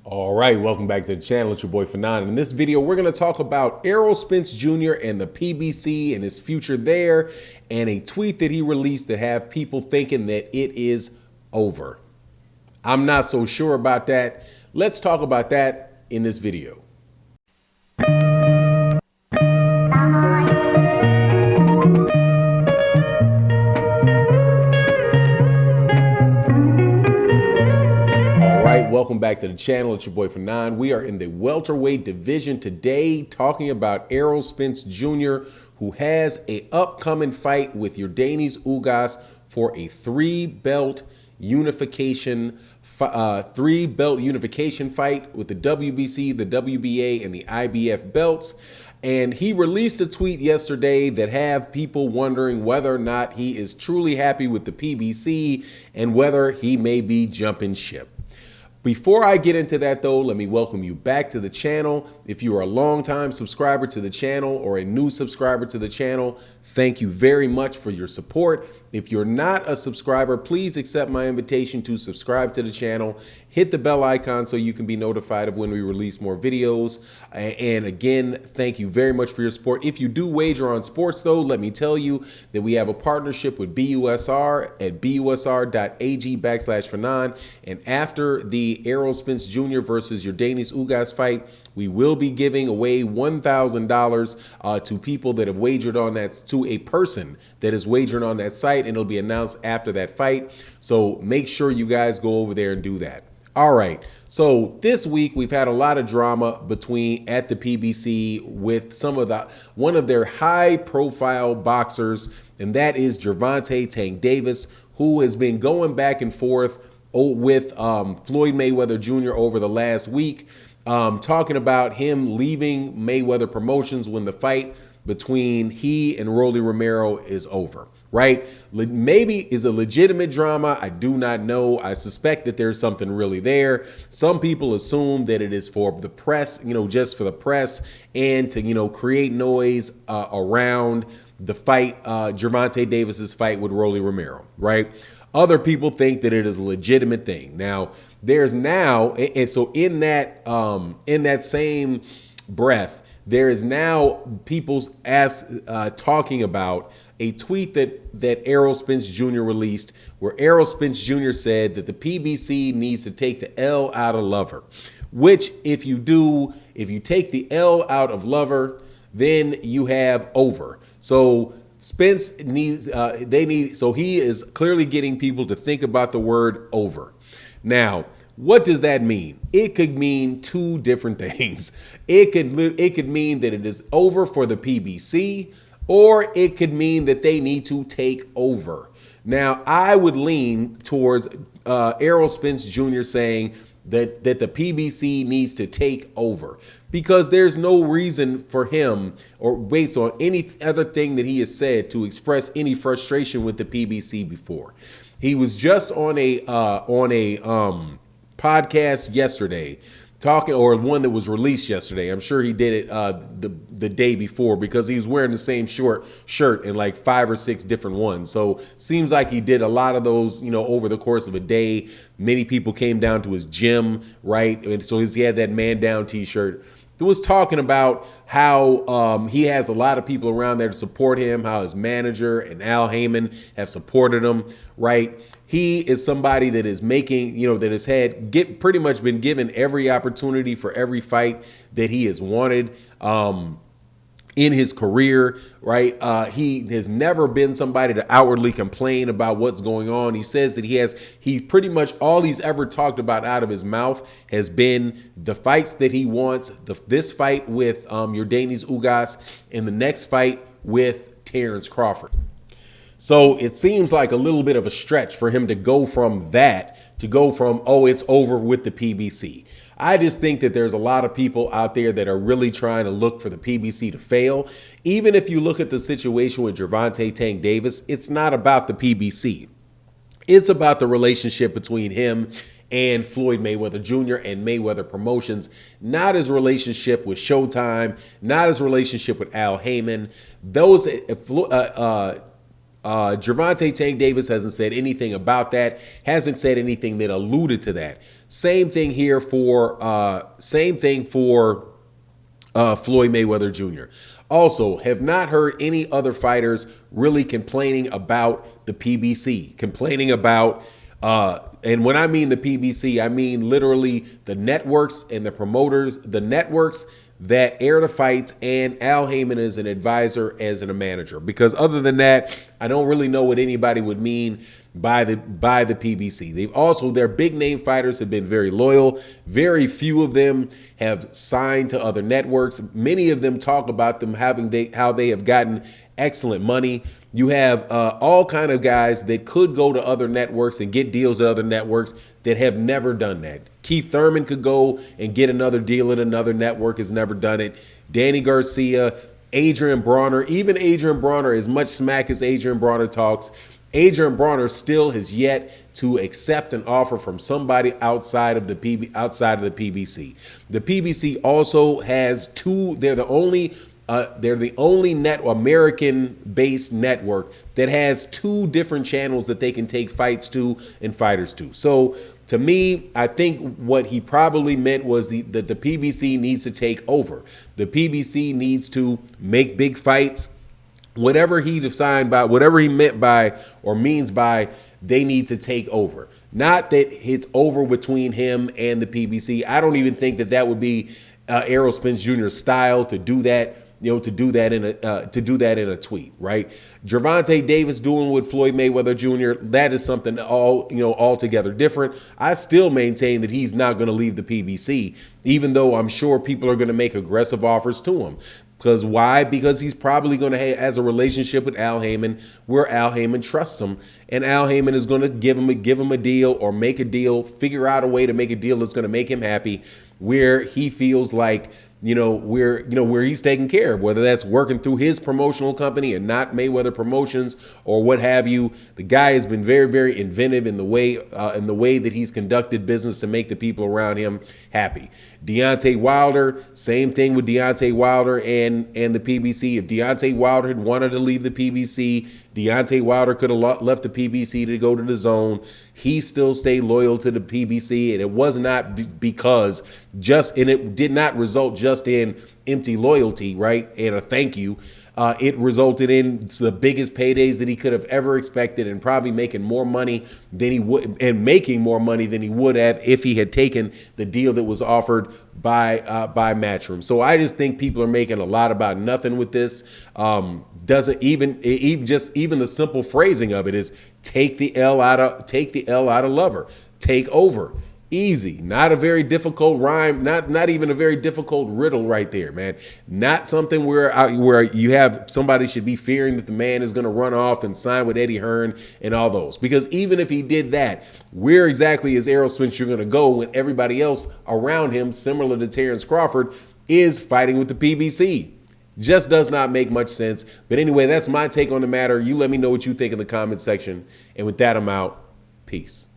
All right, welcome back to the channel. It's your boy Fanon. In this video, we're going to talk about Errol Spence Jr. and the PBC and his future there, and a tweet that he released that have people thinking that it is over. I'm not so sure about that. Let's talk about that in this video. Welcome back to the channel. It's your boy Fanon. We are in the welterweight division today talking about Errol Spence Jr., who has a upcoming fight with Yordenis Ugas for a three-belt unification fight with the WBC, the WBA, and the IBF belts. And he released a tweet yesterday that have people wondering whether or not he is truly happy with the PBC and whether he may be jumping ship. Before I get into that, though, let me welcome you back to the channel. If you are a longtime subscriber to the channel or a new subscriber to the channel, thank you very much for your support. If you're not a subscriber, please accept my invitation to subscribe to the channel. Hit the bell icon so you can be notified of when we release more videos. And again, thank you very much for your support. If you do wager on sports, though, let me tell you that we have a partnership with BUSR at busr.ag/Fanon. And after the Errol Spence Jr. versus Yordenis Ugas fight, we will be giving away $1,000 to people that have wagered on that, to a person that is wagering on that site, and it'll be announced after that fight. So make sure you guys go over there and do that. All right, so this week we've had a lot of drama at the PBC with one of their high-profile boxers, and that is Gervonta Tank Davis, who has been going back and forth with Floyd Mayweather Jr. over the last week, talking about him leaving Mayweather Promotions when the fight between he and Rolly Romero is over. Right? Maybe is a legitimate drama. I do not know. I suspect that there's something really there. Some people assume that it is for the press, just for the press and to, create noise around the fight, Gervonta Davis's fight with Rolly Romero, right? Other people think that it is a legitimate thing. Now, there's now, and so in that same breath, there is now people talking about a tweet that Errol Spence Jr. released, where Errol Spence Jr. said that the PBC needs to take the L out of Lover, which if you take the L out of Lover, then you have over. So Spence so he is clearly getting people to think about the word over. Now, what does that mean? It could mean two different things. It could mean that it is over for the PBC, or it could mean that they need to take over. Now, I would lean towards Errol Spence Jr. saying that the PBC needs to take over, because there's no reason for him, or based on any other thing that he has said, to express any frustration with the PBC before. He was just on a podcast yesterday, or one that was released yesterday. I'm sure he did it the day before, because he was wearing the same shirt in like 5 or 6 different ones. So seems like he did a lot of those, over the course of a day. Many people came down to his gym, right? And so he had that man down t-shirt. He was talking about how he has a lot of people around there to support him, how his manager and Al Heyman have supported him, right? He is somebody that is making, that has pretty much been given every opportunity for every fight that he has wanted in his career, right? He has never been somebody to outwardly complain about what's going on. He says that he pretty much all he's ever talked about out of his mouth has been the fights that he wants, this fight with Yordenis Ugas and the next fight with Terence Crawford. So it seems like a little bit of a stretch for him to go from, oh, it's over with the PBC. I just think that there's a lot of people out there that are really trying to look for the PBC to fail. Even if you look at the situation with Gervonta Tank Davis, it's not about the PBC. It's about the relationship between him and Floyd Mayweather Jr. and Mayweather Promotions, not his relationship with Showtime, not his relationship with Al Heyman. Gervonta Tank Davis hasn't said anything about that, hasn't said anything that alluded to that. Same thing here for Floyd Mayweather Jr. Also, have not heard any other fighters really complaining about the PBC, complaining about, and when I mean the PBC, I mean literally the networks and the promoters, the networks that air the fights, and Al Heyman as an advisor, as a manager. Because other than that, I don't really know what anybody would mean by the PBC. Their big name fighters have been very loyal. Very few of them have signed to other networks. Many of them talk about them how they have gotten excellent money. You have all kind of guys that could go to other networks and get deals at other networks that have never done that. Keith Thurman could go and get another deal at another network, has never done it. Danny Garcia, Adrian Bronner, even Adrian Bronner, as much smack as Adrian Bronner talks, Adrian Bronner still has yet to accept an offer from somebody outside of the PBC. The PBC also has two. They're the only American-based network that has two different channels that they can take fights to and fighters to. So to me, I think what he probably meant was that the PBC needs to take over. The PBC needs to make big fights. Whatever he defined by, whatever he meant by or means by, they need to take over. Not that it's over between him and the PBC. I don't even think that would be Errol Spence Jr.'s style to do that. To do that in a tweet, right? Gervonta Davis doing with Floyd Mayweather Jr., that is something altogether different. I still maintain that he's not going to leave the PBC, even though I'm sure people are going to make aggressive offers to him. Because why? Because he's probably going to has a relationship with Al Heyman where Al Heyman trusts him, and Al Heyman is going to give him a deal or make a deal, figure out a way to make a deal that's going to make him happy, where he feels like where he's taken care of, whether that's working through his promotional company and not Mayweather Promotions or what have you. The guy has been very, very inventive in the way that he's conducted business to make the people around him happy. Deontay Wilder, same thing with Deontay Wilder and the PBC. If Deontay Wilder had wanted to leave the PBC, Deontay Wilder could have left the PBC to go to the Zone. He still stayed loyal to the PBC, and it was not and it did not result just in empty loyalty, right, and a thank you. It resulted in the biggest paydays that he could have ever expected, and probably making more money than he would have if he had taken the deal that was offered by Matchroom. So I just think people are making a lot about nothing with this. Doesn't even the simple phrasing of it is take the L out of Lover, take over. Easy, not a very difficult rhyme, not even a very difficult riddle right there, man. Not something where you have somebody should be fearing that the man is going to run off and sign with Eddie Hearn and all those. Because even if he did that, where exactly is Errol Spence going to go when everybody else around him, similar to Terence Crawford, is fighting with the PBC? Just does not make much sense. But anyway, that's my take on the matter. You let me know what you think in the comment section. And with that, I'm out. Peace.